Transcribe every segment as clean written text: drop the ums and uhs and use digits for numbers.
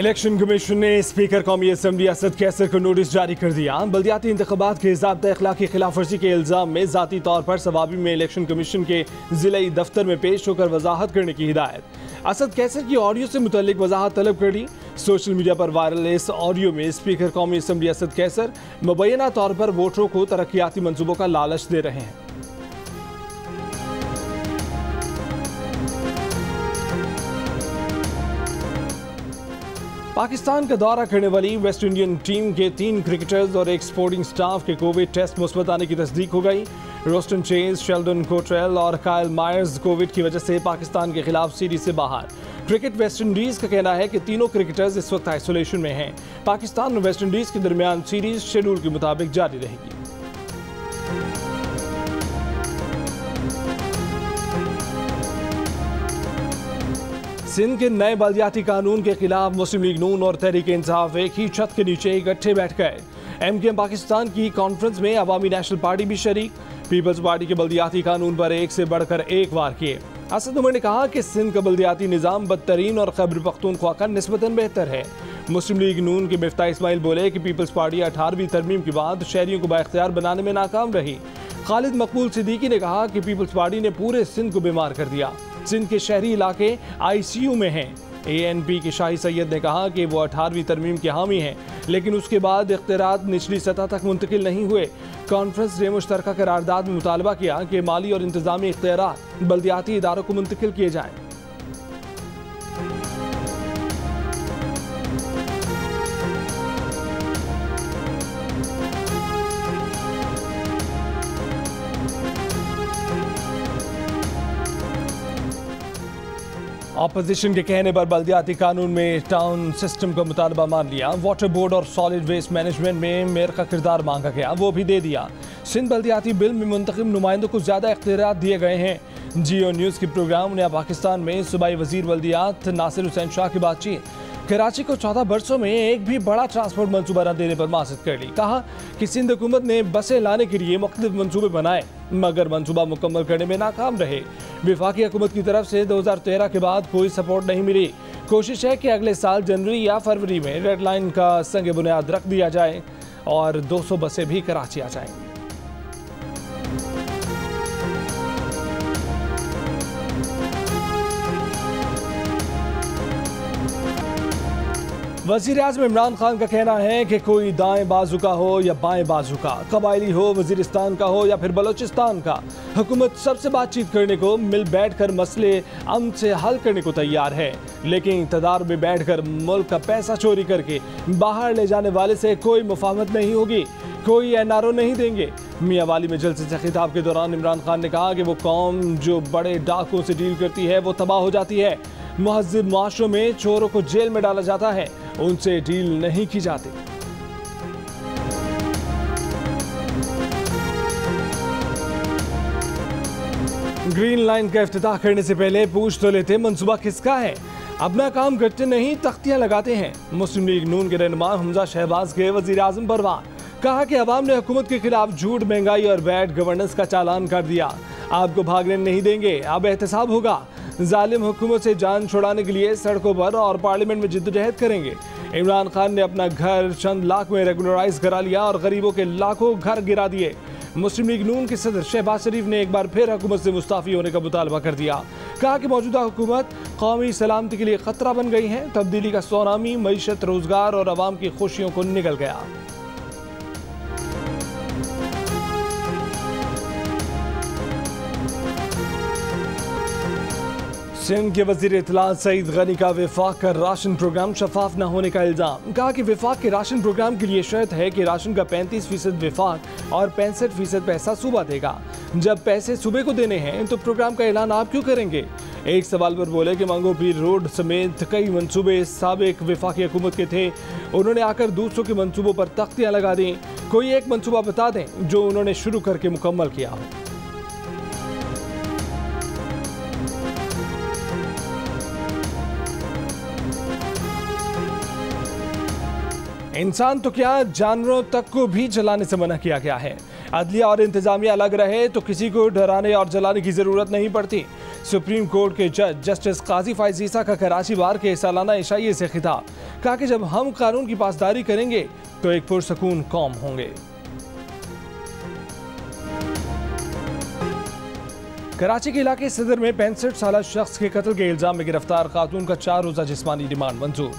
Election commission ने speaker कौमी assembly Asad Qaiser को नोटिस जारी कर दिया। बल्दियाती इंतखाबात के ज़ाब्ता अखलाकी खिलाफ वर्जी के इल्ज़ाम में ज़ाती तौर पर सवाबी में इलेक्शन कमीशन के ज़िलाई दफ्तर में पेश होकर वजाहत करने की हिदायत। असद कैसर की ऑडियो से मुतल्लिक वजाहत तलब कर दी। सोशल मीडिया पर वायरल इस ऑडियो में स्पीकर कौमी असम्बली असद कैसर मुबैना तौर पर वोटरों को तरक्याती मंसूबों का लालच दे रहे हैं। पाकिस्तान का दौरा करने वाली वेस्ट इंडियन टीम के 3 क्रिकेटर्स और एक स्पोर्टिंग स्टाफ के कोविड टेस्ट मुस्बत आने की तस्दीक हो गई। रोस्टन चेज, शेल्डन कोट्रेल और कायल मायर्स कोविड की वजह से पाकिस्तान के खिलाफ सीरीज से बाहर। क्रिकेट वेस्ट इंडीज का कहना है कि तीनों क्रिकेटर्स इस वक्त आइसोलेशन में हैं। पाकिस्तान और वेस्ट इंडीज के दरमियान सीरीज शेड्यूल के मुताबिक जारी रहेगी। सिंध के नए बल्दियाती कानून के खिलाफ मुस्लिम लीग नून और तहरीक इंसाफ एक ही छत के नीचे इकट्ठे बैठ गए। एमकेएम पाकिस्तान की कॉन्फ्रेंस में अवामी नेशनल पार्टी भी शरीक। पीपल्स पार्टी के बल्दियाती कानून पर एक से बढ़कर एक वार किए। असद उमर ने कहा कि सिंध का बल्दियाती निज़ाम बदतरीन और खैबर पख्तूनख्वा का निस्बतन बेहतर है। मुस्लिम लीग नून के मिफ्ता इस्माइल बोले कि पीपल्स पार्टी 18वीं तरमीम के बाद शहरियों को बाइख्तियार बनाने में नाकाम रही। खालिद मकबूल सिद्दीकी ने कहा कि पीपल्स पार्टी ने पूरे सिंध को बीमार कर दिया। सिंध के शहरी इलाके आईसीयू में हैं। एएनपी के शाही सैयद ने कहा कि वो 18वीं तरमीम के हामी हैं, लेकिन उसके बाद इख्तियारात निचली सतह तक मुंतकिल नहीं हुए। कॉन्फ्रेंस ने मुश्तरका करारदाद में मुतालबा किया कि माली और इंतजामी इख्तियारात बल्दियाती इदारों को मुंतकिल किए जाएं। ऑपोजिशन के कहने पर बल्दियाती कानून में टाउन सिस्टम का मुतालबा मान लिया। वाटर बोर्ड और सॉलिड वेस्ट मैनेजमेंट में मेयर का किरदार मांगा गया, वो भी दे दिया। सिंध बल्दियाती बिल में मुंतखब नुमाइंदों को ज़्यादा इख्तियारात दिए गए हैं। जियो न्यूज़ के प्रोग्राम ने पाकिस्तान में सूबाई वजीर बल्दियात नासिर हुसैन शाह की बातचीत। कराची को 14 बरसों में एक भी बड़ा ट्रांसपोर्ट मंसूबा न देने पर मासित कर ली। कहा कि सिंध हुकूमत ने बसें लाने के लिए मुख्तलिफ मंसूबे बनाए, मगर मंसूबा मुकम्मल करने में नाकाम रहे। वफाकी हुकूमत की तरफ से 2013 के बाद कोई सपोर्ट नहीं मिली। कोशिश है कि अगले साल जनवरी या फरवरी में रेड लाइन का संग बुनियाद रख दिया जाए और 200 बसें भी कराची आ जाएंगी। वज़ीर-ए-आज़म इमरान खान का कहना है कि कोई दाएं बाजू का हो या बाएं बाजू का, कबायली हो, वज़ीरिस्तान का हो या फिर बलोचिस्तान का, हुकूमत सबसे बातचीत करने को, मिल बैठ कर मसले अमन से हल करने को तैयार है। लेकिन इक़्तिदार में बैठ कर मुल्क का पैसा चोरी करके बाहर ले जाने वाले से कोई मुफाहमत नहीं होगी, कोई एनआरओ नहीं देंगे। मियां वाली में जलसे से खिताब के दौरान इमरान खान ने कहा कि वो कौम जो बड़े डाकुओं से डील करती है वो तबाह हो जाती है। महज़िब मुआशरों में चोरों को जेल में डाला जाता है, उनसे डील नहीं की जाती। ग्रीन लाइन का इफ्तिताह करने से पहले पूछ तो लेते मंसूबा किसका है। अपना काम करते नहीं तख्तियां लगाते हैं। मुस्लिम लीग नून के रहनुमा हमजा शहबाज के वज़ीर-ए-आज़म पर वार। कहा कि अवाम ने हुकूमत के खिलाफ झूठ, महंगाई और बैड गवर्नेंस का चालान कर दिया। आपको भागने नहीं देंगे, अब एहतसाब होगा। जालिम हुकूमत से जान छुड़ाने के लिए सड़कों पर और पार्लियामेंट में जिद्दोजहद करेंगे। इमरान खान ने अपना घर चंद लाख में रेगुलराइज करा लिया और गरीबों के लाखों घर गिरा दिए। मुस्लिम लीग नून के सदर शहबाज शरीफ ने एक बार फिर हुकूमत से मुस्ताफ़ी होने का मुतालबा कर दिया। कहा कि मौजूदा हुकूमत कौमी सलामती के लिए खतरा बन गई है। तब्दीली का सोनामी मईशत, रोजगार और आवाम की खुशियों को निगल गया। सिंध के वजीर इत्तलात सईद गनी का वफाक का राशन प्रोग्राम शफाफ न होने का इल्जाम। कहा कि वफाक के राशन प्रोग्राम के लिए शर्त है कि राशन का 35% वफाक और 65% पैसा सूबा देगा। जब पैसे सूबे को देने हैं तो प्रोग्राम का ऐलान आप क्यों करेंगे? एक सवाल पर बोले कि मंगो पीर रोड समेत कई मंसूबे साबिक वफाकी हुकूमत के थे, उन्होंने आकर दूसरों के मंसूबों पर तख्तियां लगा दी। कोई एक मंसूबा बता दें जो उन्होंने शुरू करके मुकम्मल किया हो। इंसान तो क्या जानवरों तक को भी जलाने से मना किया गया है। अदलिया और इंतजामिया अलग रहे तो किसी को डराने और जलाने की जरूरत नहीं पड़ती। सुप्रीम कोर्ट के जज जस्टिस काजी फाइज ईसा का कराची बार के सालाना इशाइये से खिताब। कहा कि जब हम कानून की पासदारी करेंगे तो एक पुरसकून कौम होंगे। कराची के इलाके सदर में 65 साल शख्स के कत्ल के इल्जाम में गिरफ्तार खातून का 4 रोजा जिस्मानी रिमांड मंजूर।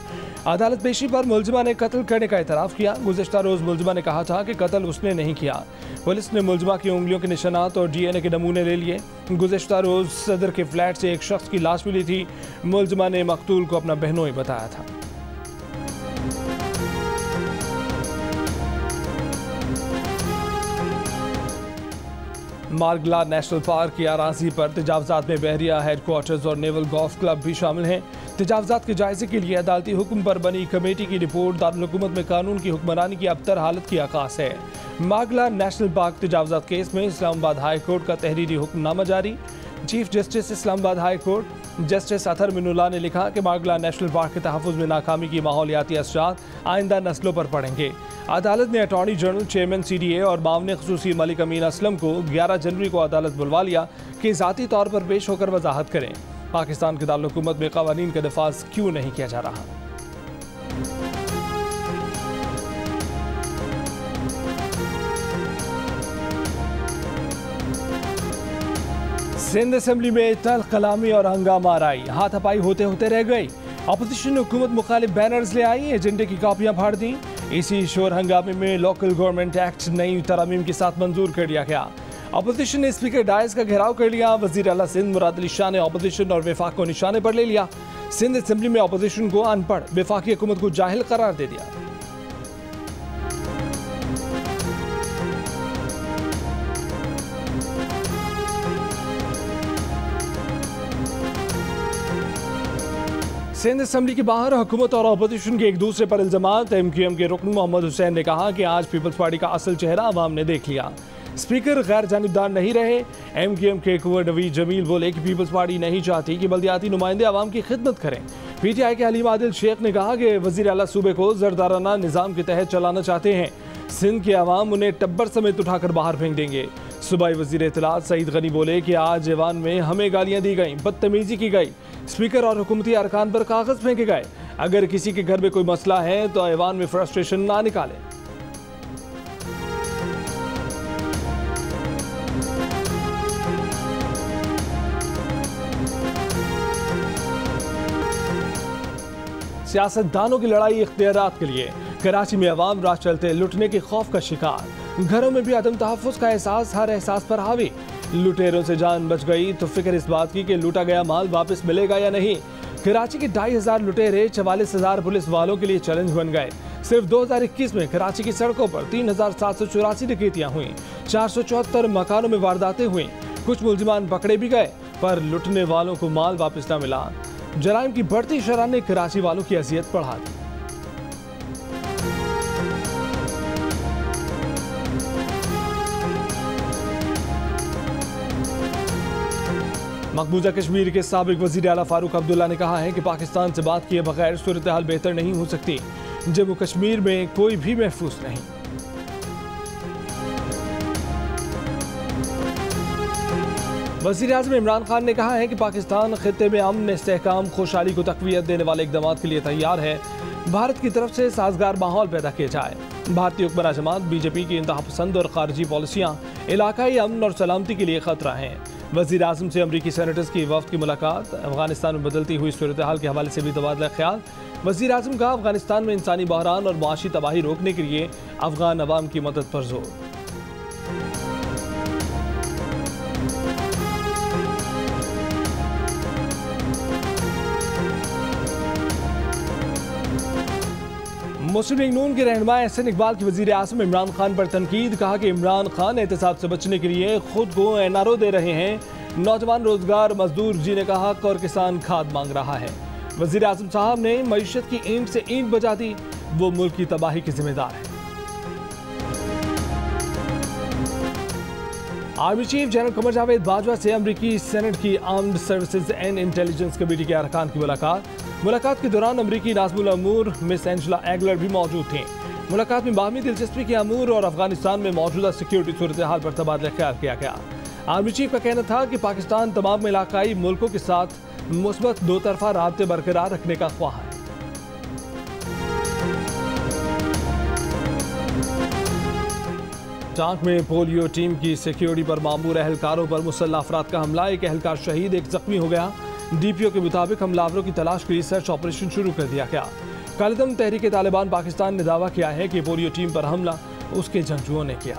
अदालत पेशी पर मुलजिमा ने कत्ल करने का एतराफ़ किया। गुज़िश्ता रोज़ मुलजिमा ने कहा था कि कत्ल उसने नहीं किया। पुलिस ने मुलजिमा की उंगलियों के निशानात और DNA के नमूने ले लिए। गुज़िश्ता रोज़ सदर के फ्लैट से एक शख्स की लाश मिली थी। मुलजिमा ने मकतूल को अपना बहनोई बताया था। मार्गला नेशनल पार्क की अराजी पर तजावजात में बहरिया हेडक्वार्टर्स और नेवल गोल्फ क्लब भी शामिल हैं। तजावजात के जायजे के लिए अदालती हुक्म पर बनी कमेटी की रिपोर्ट दारुल हुकूमत में कानून की हुक्मरानी की अबतर हालत की आकाश है। मार्गला नेशनल पार्क तजावजात केस में इस्लामाबाद हाई कोर्ट का तहरीरी हुक्मनामा जारी। Chief justice Islamabad high court justice Athar Minallah ने लिखा कि मार्गला नेशनल पार्क के तहफ़्फ़ुज़ में नाकामी की माहौलियाती असरात आइंदा नस्लों पर पड़ेंगे। अदालत ने अटॉर्नी जनरल, चेयरमैन CDA और मामले ख़ुसूसी मलिक अमीन असलम को 11 जनवरी को अदालत बुलवा लिया कि ज़ाती तौर पर पेश होकर वजाहत करें पाकिस्तान के दारुल हुकूमत में क़वानीन का नफाज क्यों नहीं किया जा रहा। सिंध असेंबली में तल्ख कलामी और हंगामा आई, हाथापाई होते होते रह गई। अपोजिशन हुकूमत मुखालिफ बैनर्स ले आई, एजेंडे की कापियां फाड़ दी। इसी शोर हंगामे में लोकल गवर्नमेंट एक्ट नई तरमीम के साथ मंजूर कर लिया गया। अपोजिशन ने स्पीकर डायस का घेराव कर लिया। वजीर आला सिंध मुराद अली शाह ने अपोजिशन और वफाक को निशाने पर ले लिया। सिंध असेंबली में अपोजिशन को अनपढ़, वफाकी हुकूमत को जाहिल करार दे दिया। सिंध असेंबली के बाहर हुकूमत और अपोजिशन के एक दूसरे पर इल्जामात। MQM के रुकन मोहम्मद हुसैन ने कहा कि आज पीपल्स पार्टी का असल चेहरा अवाम ने देख लिया। स्पीकर गैर जानिबदार नहीं रहे। MQM के कुंवर नवीद जमील बोले कि पीपल्स पार्टी नहीं चाहती कि बल्दियाती नुमाइंदे अवाम की खिदमत करें। PTI के हलीम आदिल शेख ने कहा कि वजीर आला सूबे को जरदाराना निज़ाम के तहत चलाना चाहते हैं। सिंध के अवाम उन्हें टब्बर समेत उठाकर बाहर फेंक देंगे। सूबाई वजीर इत्तलात सईद गनी बोले कि आज ऐवान में हमें गालियां दी गई, बदतमीजी की गई, स्पीकर और हुकूमती अरकान पर कागज फेंके गए। अगर किसी के घर में कोई मसला है तो ऐवान में फ्रस्ट्रेशन ना निकाले। सियासतदानों की लड़ाई इख्तियारात के लिए। कराची में अवाम रात चलते लुटने के खौफ का शिकार। घरों में भी अदम तहफ़्फ़ुज़ का एहसास हर एहसास पर हावी। लुटेरों से जान बच गई तो फिक्र इस बात की कि लूटा गया माल वापस मिलेगा या नहीं। कराची के 2500 लुटेरे 44,000 पुलिस वालों के लिए चैलेंज बन गए। सिर्फ 2021 में कराची की सड़कों पर 3,784 डकैतियां हुई, 474 मकानों में वारदातें हुई। कुछ मुलजिमान पकड़े भी गए पर लुटने वालों को माल वापस न मिला। जराइम की बढ़ती शरह ने कराची वालों की अजियत बढ़ा दी। मकबूजा कश्मीर के साबिक वजीर आला फारूक अब्दुल्ला ने कहा है कि पाकिस्तान से बात किए बगैर सूरत हाल बेहतर नहीं हो सकती। जम्मू कश्मीर में कोई भी महफूज नहीं। वज़ीर आज़म इमरान खान ने कहा है कि पाकिस्तान खित्ते में अमन, इस्तेहकाम, खुशहाली को तक़वियत देने वाले इक़दाम के लिए तैयार है। भारत की तरफ से साजगार माहौल पैदा किया जाए। भारतीय हुक्मरान जमात BJP की इंतहा पसंद और खारजी पॉलिसियाँ इलाकाई अमन और सलामती के लिए खतरा हैं। वज़ीर आज़म से अमरीकी सेनेटर्स की वफ़द की मुलाकात। अफगानिस्तान में बदलती हुई सूरत हाल के हवाले से भी तबादला ख्याल। वज़ीर आज़म का अफगानिस्तान में इंसानी बहरान और मुआशी तबाही रोकने के लिए अफगान अवाम की मदद पर जोर। मुस्लिम लीग नून के रहनुमा एहसन इकबाल की वजीर आज़म इमरान खान पर तनकीद। कहा कि इमरान खान एहतसाब से बचने के लिए खुद को एनआरओ दे रहे हैं। नौजवान रोजगार मजदूर जीने का हक और किसान खाद मांग रहा है। वजीर आज़म साहब ने मईशत की ईंट से ईंट बजा दी, वो मुल्क की तबाही के जिम्मेदार है। Army chief general Qamar Javed Bajwa से अमरीकी सेनेट की armed services and intelligence committee के अरकान की मुलाकात के दौरान अमरीकी नाज़िमुल अमूर मिस एंजेला एगलर भी मौजूद थीं। मुलाकात में बाहमी दिलचस्पी के अमूर और अफगानिस्तान में मौजूदा सिक्योरिटी सूरत हाल पर तबादला ख्याल किया गया। आर्मी चीफ का कहना था कि पाकिस्तान तमाम इलाकाई मुल्कों के साथ मुस्बत दो तरफा राब्ते बरकरार रखने का ख्वाह है। टांक में पोलियो टीम की सिक्योरिटी पर मामूर एहलकारों पर मुसल्लह अफराद का हमला। एक एहलकार शहीद, एक जख्मी हो गया। डीपीओ के मुताबिक हमलावरों की तलाश के लिए सर्च ऑपरेशन शुरू कर दिया गया। कालेदम तहरीक तालिबान पाकिस्तान ने दावा किया है कि पोलियो टीम पर हमला उसके जंगजुओं ने किया।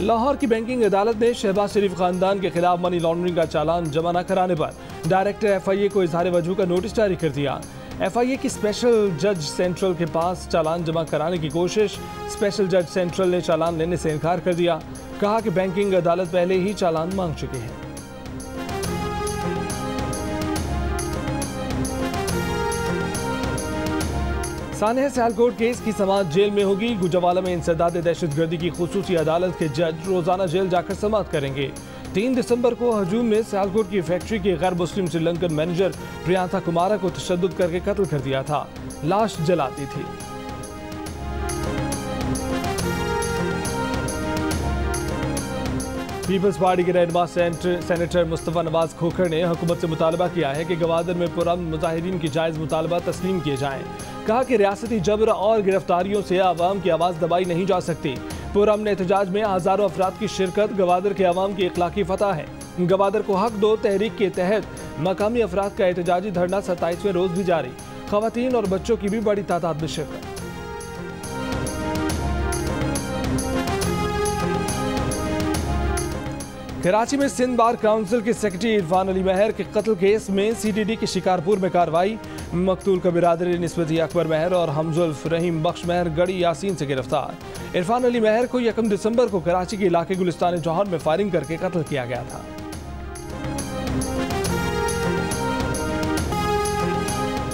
लाहौर की बैंकिंग अदालत ने शहबाज शरीफ खानदान के खिलाफ मनी लॉन्ड्रिंग का चालान जमा न कराने पर डायरेक्टर FIA को इजहार वजह का नोटिस जारी कर दिया। FIA की स्पेशल जज सेंट्रल के पास चालान जमा कराने की कोशिश। स्पेशल जज सेंट्रल ने चालान लेने से इनकार कर दिया। कहा कि बैंकिंग अदालत पहले ही चालान मांग चुकी है। सानेह सियालकोट केस की समाअत जेल में होगी। गुजरावाला में इंसदाद दहशतगर्दी की खुसूसी अदालत के जज रोजाना जेल जाकर समाअत करेंगे। 3 दिसंबर को हजूम में सियालकोट की फैक्ट्री के गैर मुस्लिम श्रीलंकन मैनेजर प्रियांका कुमारा को तशद्दुद करके कत्ल कर दिया था। लाश जला दी थी। पीपल्स पार्टी के रहनुमा सेनेटर मुस्तफा नवाज खोखर ने हुकूमत से मुतालबा किया है कि गवादर में पुरअमन मुजाहिरीन की जायज़ मुतालबा तस्लीम किए जाएं। कहा कि रियासती जबर और गिरफ्तारियों से आवाम की आवाज़ दबाई नहीं जा सकती। पुरअमन एहतजाज में हज़ारों अफराद की शिरकत गवादर के अवाम की इखलाकी फतह है। गवादर को हक दो तहरीक के तहत मकामी अफराद का एहतजाजी धरना 27वें रोज भी जारी। खवातीन और बच्चों की भी बड़ी तादाद में शिरकत। कराची में सिंध बार काउंसिल के सेक्रेटरी इरफान अली महर के कत्ल केस में CTD के शिकारपुर में कार्रवाई। मकतूल का बिरादरी निस्बती अकबर महर और हमजुल्फ रहीम बख्श महर गड़ी यासीन से गिरफ्तार। इरफान अली महर को 1 दिसंबर को कराची के इलाके गुलिस्तान जौहर में फायरिंग करके कत्ल किया गया था।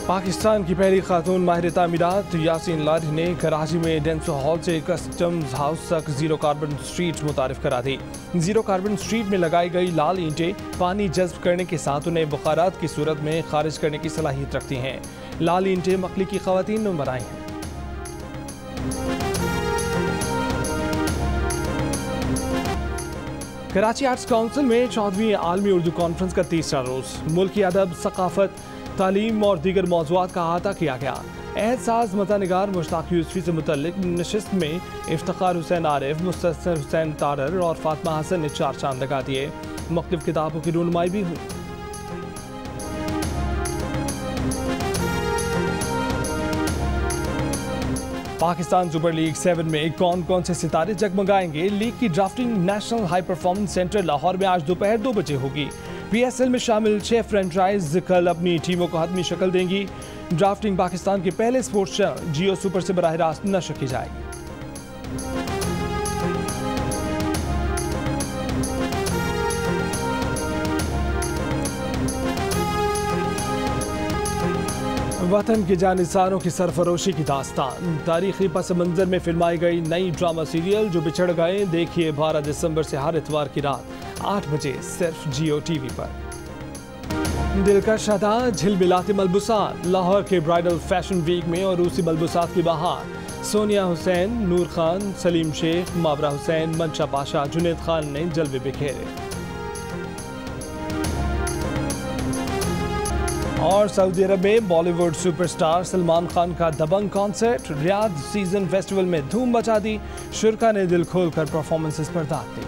पाकिस्तान की पहली खातून माहिर तामीरात यासीन लारी ने कराची में डेंसो हॉल से कस्टम्स हाउस तक जीरो कार्बन स्ट्रीट मुतारिफ करा दी। जीरो कार्बन स्ट्रीट में लगाई गई लाल ईंटें पानी जज्ब करने के साथ उन्हें बुखारात की सूरत में खारिज करने की सलाहियत रखती हैं। लाल ईंटें मकली की खवातीन ने बनाई हैं। कराची आर्ट्स काउंसिल में 14वीं आलमी उर्दू कॉन्फ्रेंस का तीसरा रोज मुल्की अदब, सकाफत, तालीम और दीगर मौज़ूआत का अहाता किया गया। एहसास मतनिगार मुश्ताक यूसुफी से मुतल्लिक नशिस्त में इफ्तिखार हुसैन आरिफ, मुस्तसर हुसैन तारर और फातिमा हसन ने 4 चांद लगा दिए। मुख्तलिफ किताबों की रूनुमाई भी हुई। पाकिस्तान सुपर लीग 7 में कौन कौन से सितारे जगमगाएंगे? लीग की drafting national high performance centre Lahore में आज दोपहर 2 बजे होगी। PSL में शामिल 6 फ्रेंचाइज कल अपनी टीमों को हतमी शक्ल देंगी। ड्राफ्टिंग पाकिस्तान के पहले स्पोर्ट्स चैनल जियो सुपर से बराह रास्त नशर की जाएगी। वतन के जानिसारों की सरफरोशी की दास्तान, तारीखी पस मंजर में फिल्माई गई नई ड्रामा सीरियल जो बिछड़ गए। देखिए 12 दिसंबर से हर इतवार की रात 8 बजे सिर्फ जियो TV पर। दिलकश अदा, झिलमिलाती मलबूसात, लाहौर के ब्राइडल फैशन वीक में और रूसी मलबूसात की बहार। सोनिया हुसैन, नूर खान, सलीम शेख, मावरा हुसैन, मंशा पाशा, जुनेद खान ने जलवे बिखेरे। और सऊदी अरब में बॉलीवुड सुपरस्टार सलमान खान का दबंग कॉन्सर्ट, रियाद सीजन फेस्टिवल में धूम मचा दी। शुरा ने दिल खोलकर परफॉर्मेंसेस पर दाद दी।